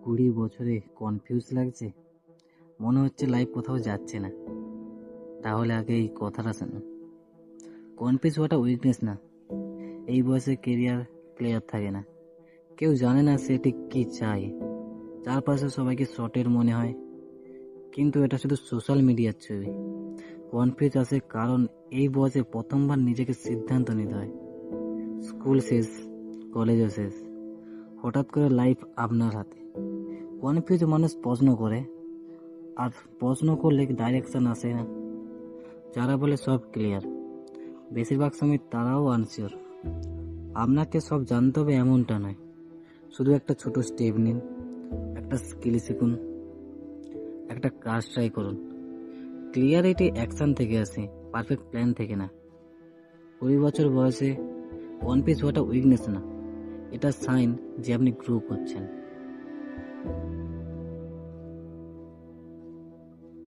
20 বছরে কনফিউজ লাগছে, মনে হচ্ছে লাইফ কোথাও যাচ্ছে না। তাহলে আগে এই কথাটা শোনো, কনফিউজ হওয়াটা উইকনেস না। এই বয়সে কেরিয়ার ক্লিয়ার থাকে না, কেউ জানে না সে ঠিক কী চায়। চারপাশে সবাইকে শর্টের মনে হয়, কিন্তু এটা শুধু সোশ্যাল মিডিয়ার ছবি। কনফিউজ আসে কারণ এই বয়সে প্রথমবার নিজেকে সিদ্ধান্ত নিতে হয়। স্কুল শেষ, কলেজও শেষ, হঠাৎ করে লাইফ আপনার হাতে। কনফিউজ মানুষ প্রশ্ন করে, আর প্রশ্ন করলে ডাইরেকশন আসে না। যারা বলে সব ক্লিয়ার, বেশিরভাগ সময় তারাও আনসিওর। আপনাকে সব জানতে হবে এমনটা নয়, শুধু একটা ছোট স্টেপ নিন, একটা স্কিল শিখুন, একটা কাজ ট্রাই করুন। ক্লিয়ারিটি অ্যাকশন থেকে আসে, পারফেক্ট প্ল্যান থেকে না। 20 বছর বয়সে কনফিউজ হওয়াটা উইকনেস না, এটা সাইন যে আপনি গ্রো করছেন।